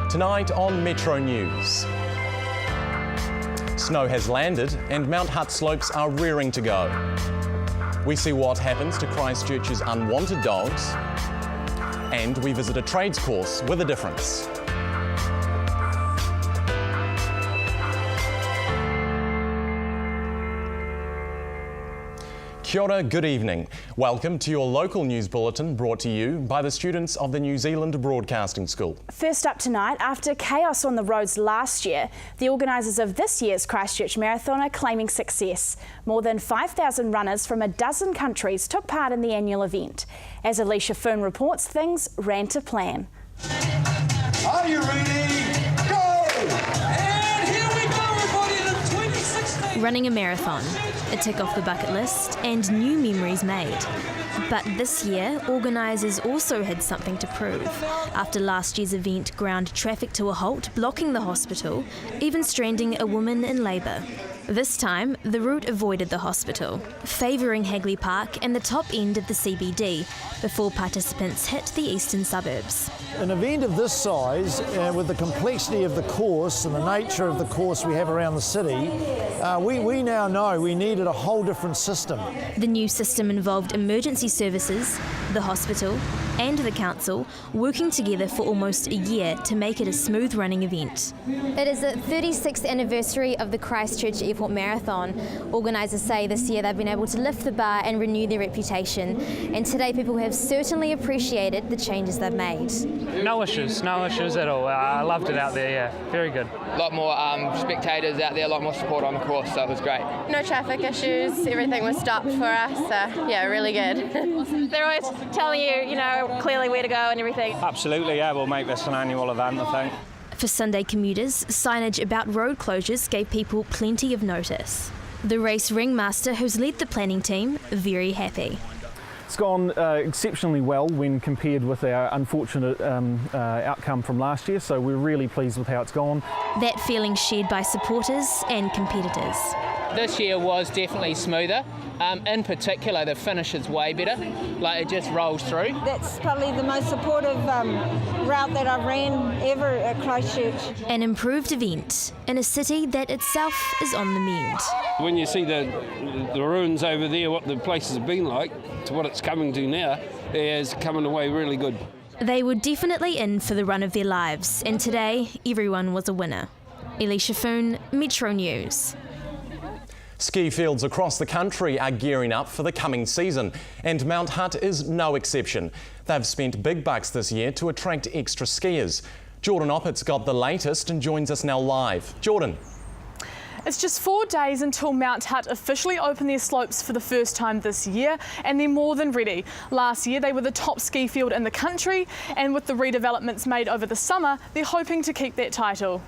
Tonight on Metro News. Snow has landed and Mount Hutt slopes are rearing to go. We see what happens to Christchurch's unwanted dogs, and we visit a trades course with a difference. Kia ora, good evening. Welcome to your local news bulletin brought to you by the students of the New Zealand Broadcasting School. First up tonight, after chaos on the roads last year, the organisers of this year's Christchurch Marathon are claiming success. More than 5,000 runners from a dozen countries took part in the annual event. As Alicia Foon reports, things ran to plan. Are you ready? Go! And here we go, everybody, in 2016. Running a marathon, a tick off the bucket list, and new memories made. But this year, organisers also had something to prove. After last year's event ground traffic to a halt, blocking the hospital, even stranding a woman in labour. This time, the route avoided the hospital, favouring Hagley Park and the top end of the CBD, before participants hit the eastern suburbs. An event of this size, with the complexity of the course and the nature of the course we have around the city, we now know we needed a whole different system. The new system involved emergency services, the hospital and the council working together for almost a year to make it a smooth running event. It is the 36th anniversary of the Christchurch Airport Marathon. Organisers say this year they've been able to lift the bar and renew their reputation, and today people have certainly appreciated the changes they've made. No issues at all. I loved it out there, yeah, very good. A lot more spectators out there, a lot more support on the course, so it was great. No traffic issues, everything was stopped for us, so yeah, really good. They're always telling you, clearly where to go and everything. Absolutely, yeah, we'll make this an annual event, I think. For Sunday commuters, signage about road closures gave people plenty of notice. The race ringmaster, who's led the planning team, very happy. It's gone exceptionally well when compared with our unfortunate outcome from last year, so we're really pleased with how it's gone. That feeling shared by supporters and competitors. This year was definitely smoother. In particular, the finish is way better, like it just rolls through. That's probably the most supportive route that I've ran ever at Christchurch. An improved event in a city that itself is on the mend. When you see the ruins over there, what the place has been like, to what it's coming to now, it's coming away really good. They were definitely in for the run of their lives, and today everyone was a winner. Alicia Foon, Metro News. Ski fields across the country are gearing up for the coming season, and Mount Hutt is no exception. They've spent big bucks this year to attract extra skiers. Jordan Oppett's got the latest and joins us now live. Jordan. It's just 4 days until Mount Hutt officially open their slopes for the first time this year, and they're more than ready. Last year they were the top ski field in the country, and with the redevelopments made over the summer, they're hoping to keep that title.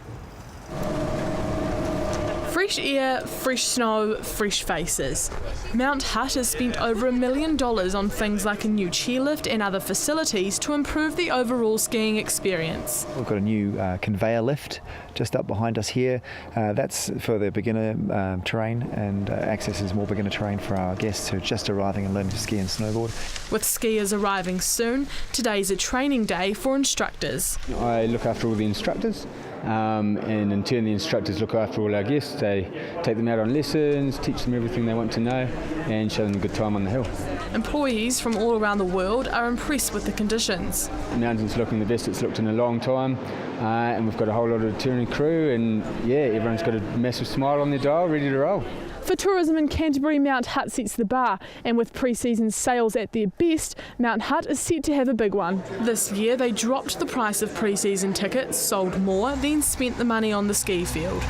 Fresh air, fresh snow, fresh faces. Mount Hutt has spent over $1 million on things like a new chairlift and other facilities to improve the overall skiing experience. We've got a new conveyor lift just up behind us here. That's for the beginner terrain, and accesses more beginner terrain for our guests who are just arriving and learning to ski and snowboard. With skiers arriving soon, today's a training day for instructors. I look after all the instructors. And in turn the instructors look after all our guests. They take them out on lessons, teach them everything they want to know and show them a good time on the hill. Employees from all around the world are impressed with the conditions. The mountain's looking the best it's looked in a long time, and we've got a whole lot of touring crew, and yeah, everyone's got a massive smile on their dial, ready to roll. For tourism in Canterbury, Mount Hutt sets the bar, and with pre-season sales at their best, Mount Hutt is set to have a big one. This year they dropped the price of pre-season tickets, sold more, then spent the money on the ski field.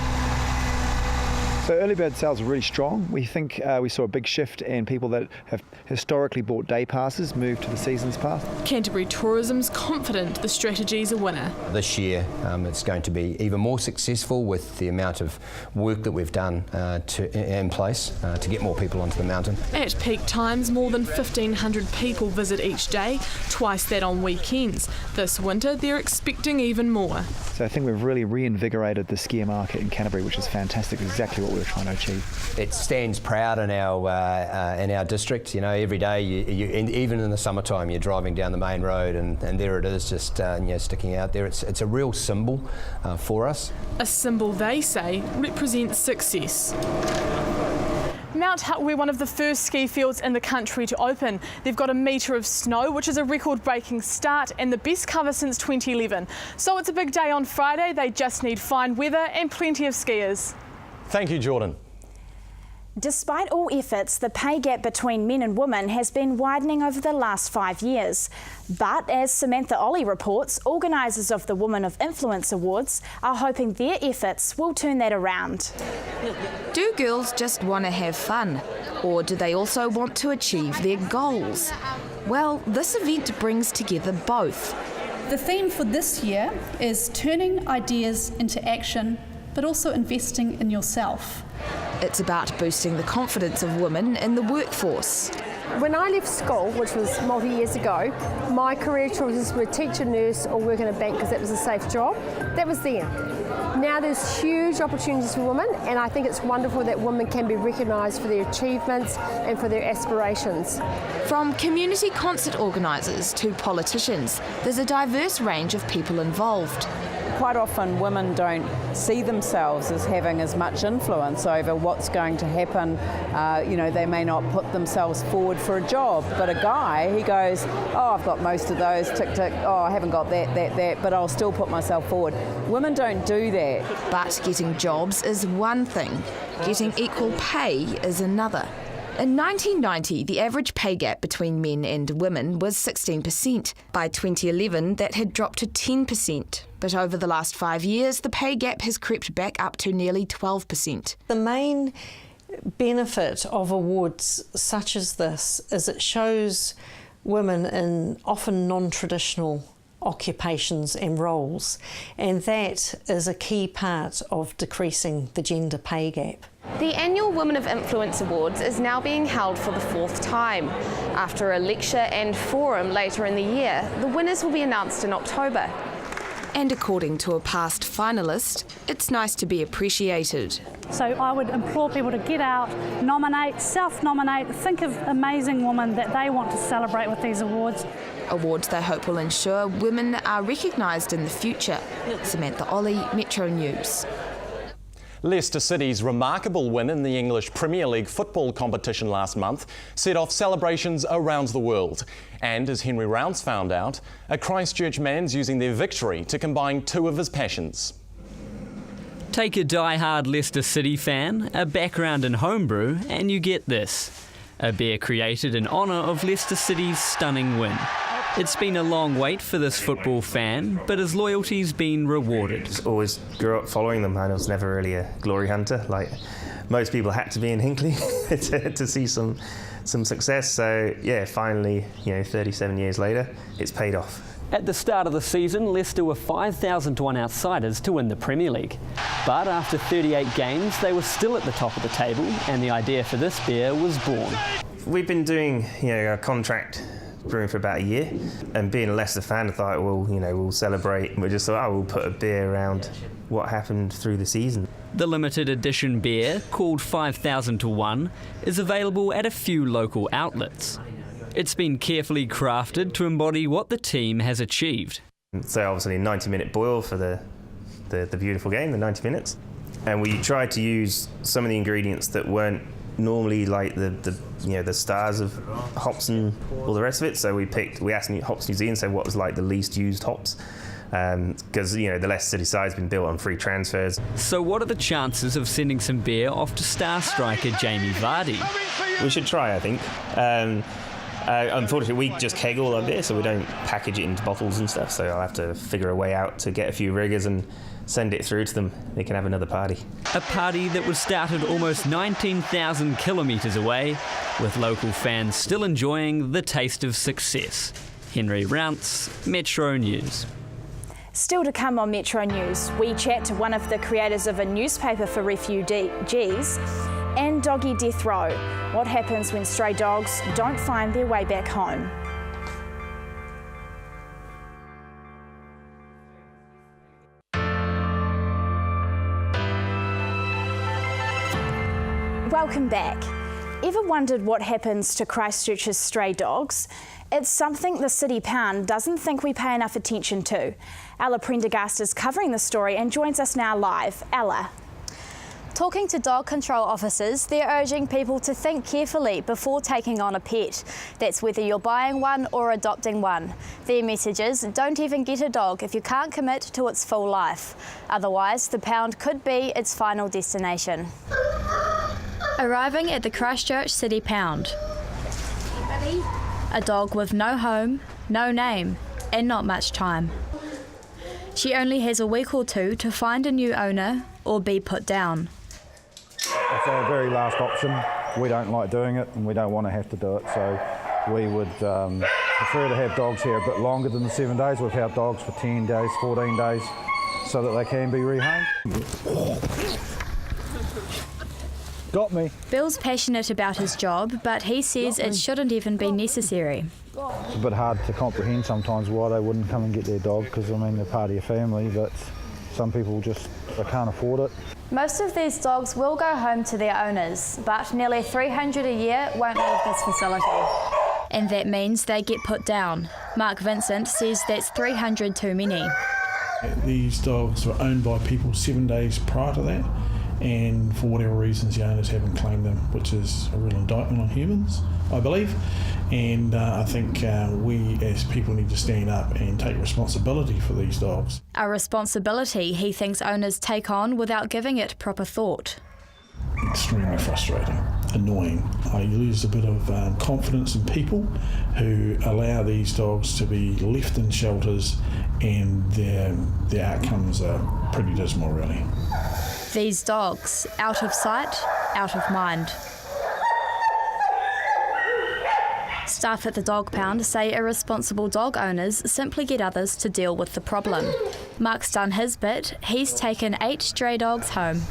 So early bird sales are really strong. We think we saw a big shift in people that have historically bought day passes move to the seasons pass. Canterbury Tourism's confident the strategy's a winner. This year it's going to be even more successful with the amount of work that we've done in place to get more people onto the mountain. At peak times, more than 1,500 people visit each day, twice that on weekends. This winter they're expecting even more. So I think we've really reinvigorated the skier market in Canterbury, which is fantastic, exactly what we were trying to achieve. It stands proud in our district. You know, every day, and even in the summertime, you're driving down the main road, and there it is, just sticking out there. It's a real symbol for us. A symbol, they say, represents success. Mount Hutt were one of the first ski fields in the country to open. They've got 1 metre of snow, which is a record-breaking start and the best cover since 2011. So it's a big day on Friday. They just need fine weather and plenty of skiers. Thank you, Jordan. Despite all efforts, the pay gap between men and women has been widening over the last 5 years. But as Samantha Ollie reports, organisers of the Women of Influence Awards are hoping their efforts will turn that around. Do girls just want to have fun? Or do they also want to achieve their goals? Well, this event brings together both. The theme for this year is turning ideas into action, but also investing in yourself. It's about boosting the confidence of women in the workforce. When I left school, which was multi-years ago, my career choices were teacher, nurse or work in a bank because that was a safe job. That was then. Now there's huge opportunities for women, and I think it's wonderful that women can be recognised for their achievements and for their aspirations. From community concert organisers to politicians, there's a diverse range of people involved. Quite often women don't see themselves as having as much influence over what's going to happen. They may not put themselves forward for a job, but a guy, he goes, oh, I've got most of those, tick, tick, oh, I haven't got that, but I'll still put myself forward. Women don't do that. But getting jobs is one thing, getting equal pay is another. In 1990, the average pay gap between men and women was 16%. By 2011, that had dropped to 10%. But over the last 5 years, the pay gap has crept back up to nearly 12%. The main benefit of awards such as this is it shows women in often non-traditional occupations and roles, and that is a key part of decreasing the gender pay gap. The annual Women of Influence Awards is now being held for the 4th time. After a lecture and forum later in the year, the winners will be announced in October. And according to a past finalist, it's nice to be appreciated. So I would implore people to get out, nominate, self-nominate, think of amazing women that they want to celebrate with these awards. Awards they hope will ensure women are recognised in the future. Samantha Ollie, Metro News. Leicester City's remarkable win in the English Premier League football competition last month set off celebrations around the world. And as Henry Rounce found out, a Christchurch man's using their victory to combine two of his passions. Take a die-hard Leicester City fan, a background in homebrew, and you get this. A beer created in honour of Leicester City's stunning win. It's been a long wait for this football fan, but his loyalty's been rewarded. Just always grew up following them, and I was never really a glory hunter. Like most people had to be in Hinckley to see some success. So yeah, finally, 37 years later, it's paid off. At the start of the season, Leicester were 5,000 to 1 outsiders to win the Premier League. But after 38 games, they were still at the top of the table, and the idea for this beer was born. We've been doing, a contract brewing for about a year, and being a Leicester fan, I thought, well, we'll celebrate. We just thought, we'll put a beer around what happened through the season. The limited edition beer, called 5,000 to 1, is available at a few local outlets. It's been carefully crafted to embody what the team has achieved. So obviously a 90-minute boil for the beautiful game, the 90 minutes. And we tried to use some of the ingredients that weren't normally like the stars of hops and all the rest of it. So we asked Hops New Zealand, so what was like the least used hops. Because the Leicester City side's been built on free transfers. So what are the chances of sending some beer off to star striker Jamie Vardy? We should try, I think. Unfortunately, we just keg all our beer, so we don't package it into bottles and stuff. So I'll have to figure a way out to get a few riggers and send it through to them. They can have another party. A party that was started almost 19,000 kilometres away, with local fans still enjoying the taste of success. Henry Rounce, Metro News. Still to come on Metro News, we chat to one of the creators of a newspaper for refugees and doggy death row. What happens when stray dogs don't find their way back home? Welcome back. Ever wondered what happens to Christchurch's stray dogs? It's something the City Pound doesn't think we pay enough attention to. Ella Prendergast is covering the story and joins us now live. Ella. Talking to dog control officers, they're urging people to think carefully before taking on a pet. That's whether you're buying one or adopting one. Their message is, don't even get a dog if you can't commit to its full life. Otherwise, the pound could be its final destination. Arriving at the Christchurch City Pound. A dog with no home, no name, and not much time. She only has a week or two to find a new owner or be put down. It's our very last option. We don't like doing it and we don't want to have to do it, so we would prefer to have dogs here a bit longer than the 7 days. We've had dogs for 10 days, 14 days, so that they can be rehomed. Got me. Bill's passionate about his job, but he says it shouldn't even be necessary. It's a bit hard to comprehend sometimes why they wouldn't come and get their dog, because I mean they're part of your family, but some people just can't afford it. Most of these dogs will go home to their owners, but nearly 300 a year won't leave this facility. And that means they get put down. Mark Vincent says that's 300 too many. These dogs were owned by people 7 days prior to that, and for whatever reasons the owners haven't claimed them, which is a real indictment on humans, I believe. And I think we as people need to stand up and take responsibility for these dogs. A responsibility he thinks owners take on without giving it proper thought. Extremely frustrating, annoying. I lose a bit of confidence in people who allow these dogs to be left in shelters, and their outcomes are pretty dismal, really. These dogs, out of sight, out of mind. Staff at the dog pound say irresponsible dog owners simply get others to deal with the problem. Mark's done his bit. He's taken 8 stray dogs home.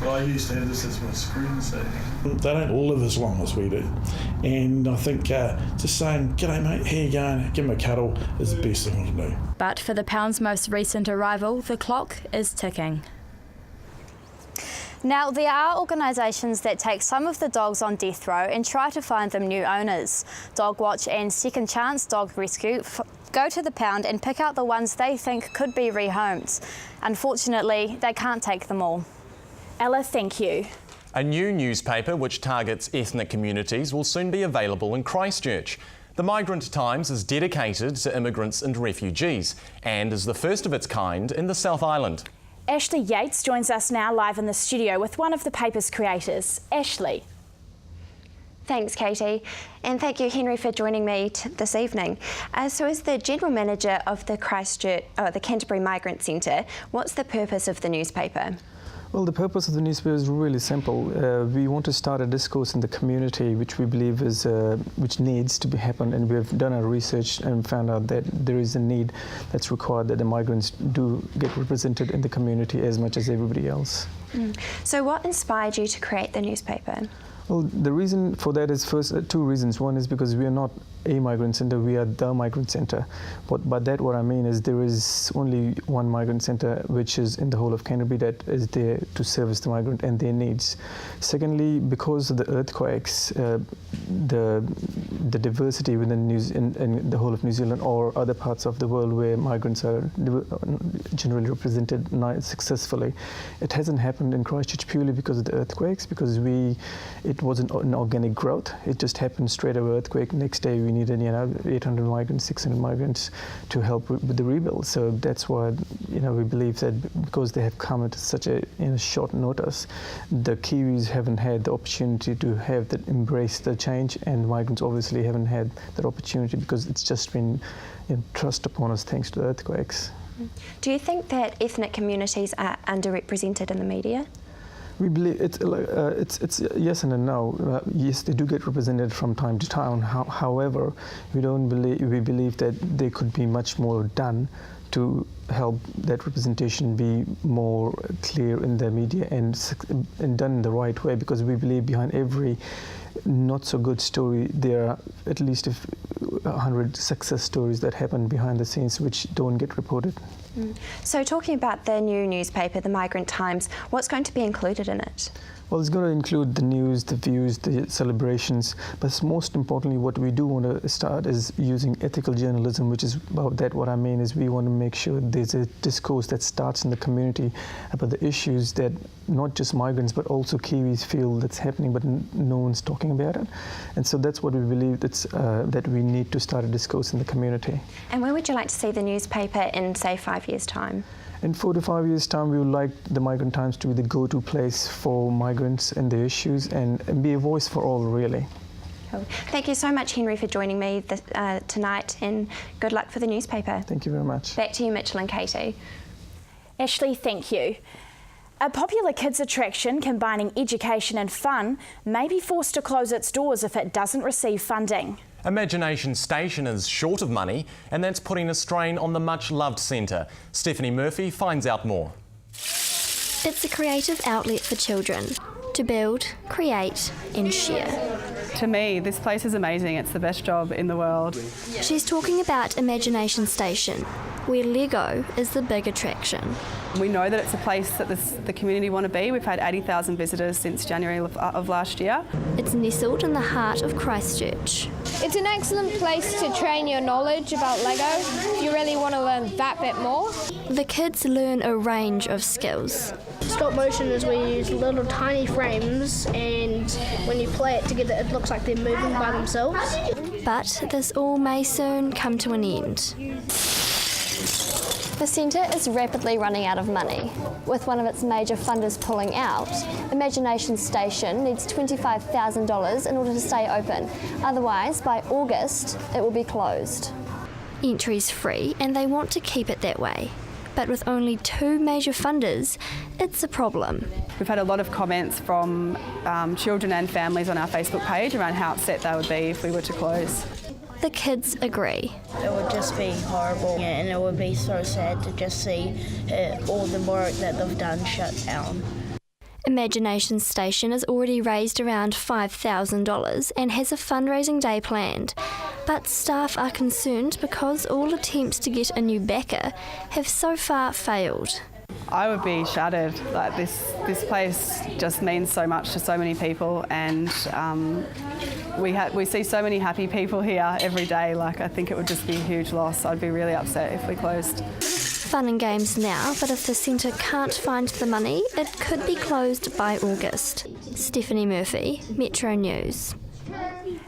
Well, I used to have this as my screensaver. They don't live as long as we do. And I think just saying, g'day mate, how you going? Give them a cuddle is the best thing you can do. But for the pound's most recent arrival, the clock is ticking. Now, there are organisations that take some of the dogs on death row and try to find them new owners. Dog Watch and Second Chance Dog Rescue go to the pound and pick out the ones they think could be rehomed. Unfortunately, they can't take them all. Ella, thank you. A new newspaper which targets ethnic communities will soon be available in Christchurch. The Migrant Times is dedicated to immigrants and refugees and is the first of its kind in the South Island. Ashley Yates joins us now live in the studio with one of the paper's creators. Ashley. Thanks, Katie, and thank you, Henry, for joining me this evening. So as the General Manager of the the Canterbury Migrant Centre, what's the purpose of the newspaper? Well, the purpose of the newspaper is really simple. We want to start a discourse in the community which we believe is which needs to be happen, and we have done our research and found out that there is a need that's required that the migrants do get represented in the community as much as everybody else. So what inspired you to create the newspaper? Well, the reason for that is first 2 reasons. One is because we are not a migrant centre, we are the migrant centre. But by that what I mean is there is only one migrant centre which is in the whole of Canterbury that is there to service the migrant and their needs. Secondly, because of the earthquakes, the diversity within in the whole of New Zealand or other parts of the world where migrants are generally represented successfully, it hasn't happened in Christchurch purely because of the earthquakes, because it wasn't an organic growth. It just happened straight away earthquake. Next day we needed 800 migrants, 600 migrants to help with the rebuild. So that's why we believe that because they have come at such a short notice, the Kiwis haven't had the opportunity to have that embrace the change, and migrants obviously haven't had that opportunity because it's just been thrust upon us thanks to the earthquakes. Do you think that ethnic communities are underrepresented in the media? We believe it's yes and a no. Yes, they do get represented from time to time. However, we believe that there could be much more done to help that representation be more clear in the media and done in the right way, because we believe behind every not so good story there are at least 100 success stories that happen behind the scenes which don't get reported. So talking about the new newspaper, the Migrant Times, what's going to be included in it? Well, it's going to include the news, the views, the celebrations, but most importantly, what we do want to start is using ethical journalism, which is about that. What I mean is we want to make sure there's a discourse that starts in the community about the issues that not just migrants, but also Kiwis feel that's happening, but no one's talking about it. And so that's what we believe that we need to start a discourse in the community. And where would you like to see the newspaper in, say, 5 years' time? In 4 to 5 years' time, we would like the Migrant Times to be the go-to place for migrants and their issues and be a voice for all, really. Cool. Thank you so much, Henry, for joining me tonight, and good luck for the newspaper. Thank you very much. Back to you, Mitchell and Katie. Ashley, thank you. A popular kids attraction combining education and fun may be forced to close its doors if it doesn't receive funding. Imagination Station is short of money, and that's putting a strain on the much-loved centre. Stephanie Murphy finds out more. It's a creative outlet for children to build, create and share. To me, this place is amazing. It's the best job in the world. She's talking about Imagination Station, where Lego is the big attraction. We know that it's a place that the community want to be. We've had 80,000 visitors since January of last year. It's nestled in the heart of Christchurch. It's an excellent place to train your knowledge about Lego if you really want to learn that bit more. The kids learn a range of skills. Stop motion is where you use little tiny frames, and when you play it together it looks like they're moving by themselves. But this all may soon come to an end. The centre is rapidly running out of money. With one of its major funders pulling out, Imagination Station needs $25,000 in order to stay open. Otherwise, by August, it will be closed. Entry's free and they want to keep it that way. But with only 2 major funders, it's a problem. We've had a lot of comments from children and families on our Facebook page around how upset they would be if we were to close. The kids agree. It would just be horrible, and it would be so sad to just see all the work that they've done shut down. Imagination Station has already raised around $5,000 and has a fundraising day planned. But staff are concerned because all attempts to get a new backer have so far failed. I would be shattered. Like this place just means so much to so many people, and we see so many happy people here every day. Like, I think it would just be a huge loss. I'd be really upset if we closed. Fun and games now, but if the centre can't find the money, it could be closed by August. Stephanie Murphy, Metro News.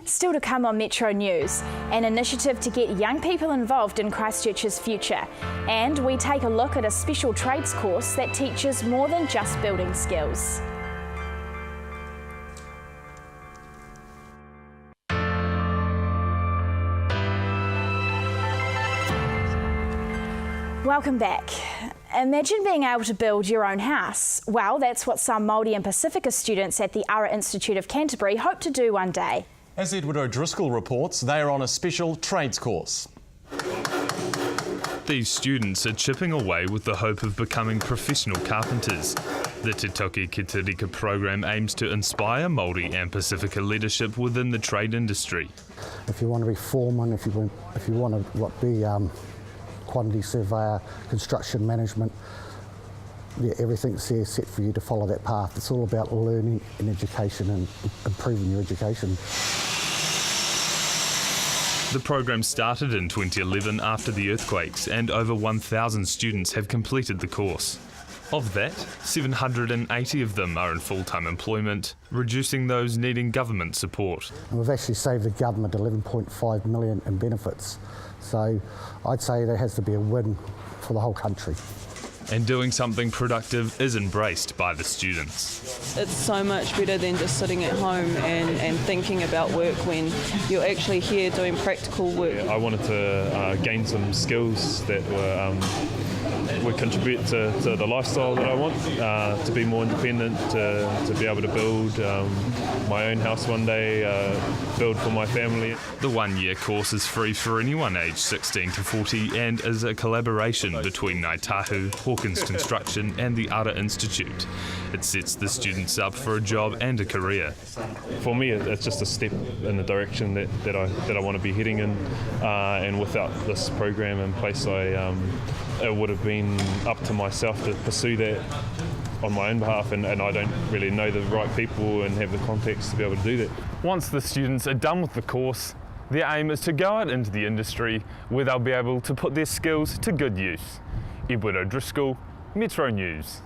Still to come on Metro News, an initiative to get young people involved in Christchurch's future. And we take a look at a special trades course that teaches more than just building skills. Welcome back. Imagine being able to build your own house. Well, that's what some Māori and Pacifica students at the Ara Institute of Canterbury hope to do one day. As Edward O'Driscoll reports, they are on a special trades course. These students are chipping away with the hope of becoming professional carpenters. The Te Toki Ki Te Rika program aims to inspire Māori and Pacifica leadership within the trade industry. If you want to be foreman, if you want to be quantity surveyor, construction management, yeah, everything's there set for you to follow that path. It's all about learning and education and improving your education. The program started in 2011 after the earthquakes, and over 1,000 students have completed the course. Of that, 780 of them are in full-time employment, reducing those needing government support. And we've actually saved the government $11.5 million in benefits. So I'd say there has to be a win for the whole country. And doing something productive is embraced by the students. It's so much better than just sitting at home and thinking about work when you're actually here doing practical work. I wanted to gain some skills that would contribute to the lifestyle that I want, to be more independent, to be able to build my own house one day, build for my family. The one-year course is free for anyone aged 16 to 40 and is a collaboration between Ngāi Tahu, Hawkins Construction and the Ara Institute. It sets the students up for a job and a career. For me, it's just a step in the direction that I want to be heading in, and without this program in place, it would have been up to myself to pursue that on my own behalf, and I don't really know the right people and have the contacts to be able to do that. Once the students are done with the course, their aim is to go out into the industry where they'll be able to put their skills to good use. Edward O'Driscoll, Metro News.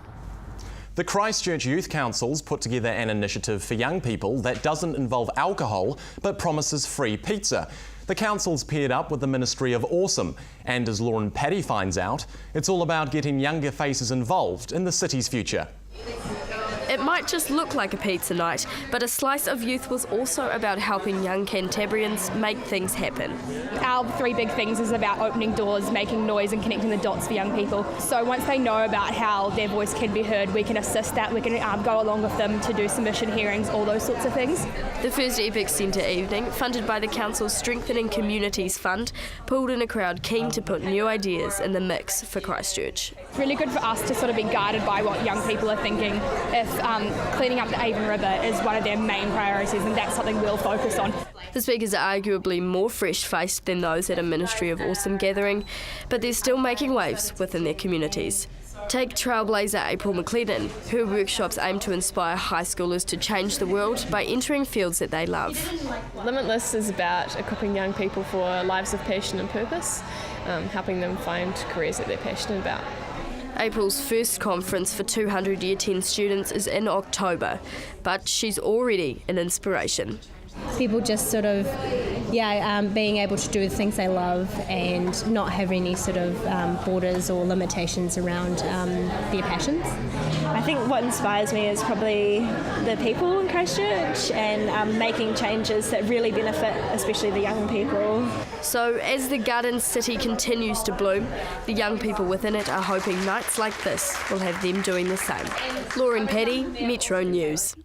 The Christchurch Youth Council's put together an initiative for young people that doesn't involve alcohol but promises free pizza. The council's paired up with the Ministry of Awesome, and as Lauren Paddy finds out, it's all about getting younger faces involved in the city's future. It might just look like a pizza night, but A Slice of Youth was also about helping young Cantabrians make things happen. Our 3 big things is about opening doors, making noise and connecting the dots for young people. So once they know about how their voice can be heard, we can assist that, we can go along with them to do submission hearings, all those sorts of things. The first Epic Centre evening, funded by the Council's Strengthening Communities Fund, pulled in a crowd keen to put new ideas in the mix for Christchurch. It's really good for us to sort of be guided by what young people are thinking. If cleaning up the Avon River is one of their main priorities, and that's something we'll focus on. The speakers are arguably more fresh-faced than those at a Ministry of Awesome gathering, but they're still making waves within their communities. Take trailblazer April McLennan. Her workshops aim to inspire high schoolers to change the world by entering fields that they love. Limitless is about equipping young people for lives of passion and purpose, helping them find careers that they're passionate about. April's first conference for 200 Year 10 students is in October, but she's already an inspiration. People just sort of, being able to do the things they love and not have any sort of borders or limitations around their passions. I think what inspires me is probably the people in Christchurch and making changes that really benefit especially the young people. So as the Garden City continues to bloom, the young people within it are hoping nights like this will have them doing the same. Lauren Paddy, Metro News.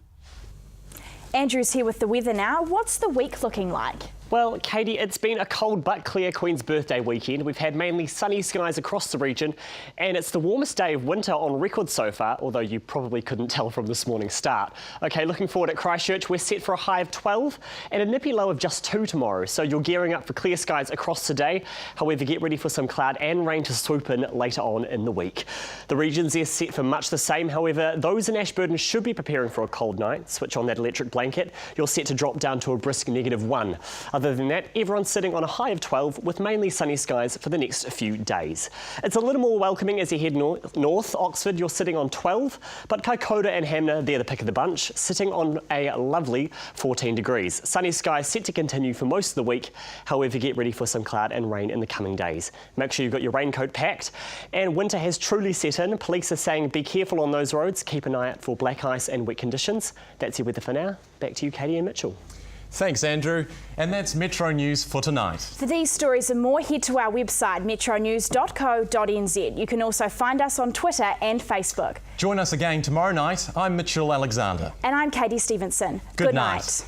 Andrew's here with the weather now. What's the week looking like? Well, Katie, it's been a cold but clear Queen's Birthday weekend. We've had mainly sunny skies across the region, and it's the warmest day of winter on record so far, although you probably couldn't tell from this morning's start. OK, looking forward at Christchurch, we're set for a high of 12 and a nippy low of just 2 tomorrow, so you're gearing up for clear skies across today. However, get ready for some cloud and rain to swoop in later on in the week. The regions are set for much the same. However, those in Ashburton should be preparing for a cold night. Switch on that electric blanket. You're set to drop down to a brisk -1. Other than that, everyone's sitting on a high of 12 with mainly sunny skies for the next few days. It's a little more welcoming as you head north. Oxford, you're sitting on 12, but Kaikoura and Hanmer, they're the pick of the bunch, sitting on a lovely 14 degrees. Sunny skies set to continue for most of the week. However, get ready for some cloud and rain in the coming days. Make sure you've got your raincoat packed. And winter has truly set in. Police are saying be careful on those roads. Keep an eye out for black ice and wet conditions. That's your weather for now. Back to you, Katie and Mitchell. Thanks, Andrew. And that's Metro News for tonight. For these stories and more, head to our website, metronews.co.nz. You can also find us on Twitter and Facebook. Join us again tomorrow night. I'm Mitchell Alexander. And I'm Katie Stevenson. Good night.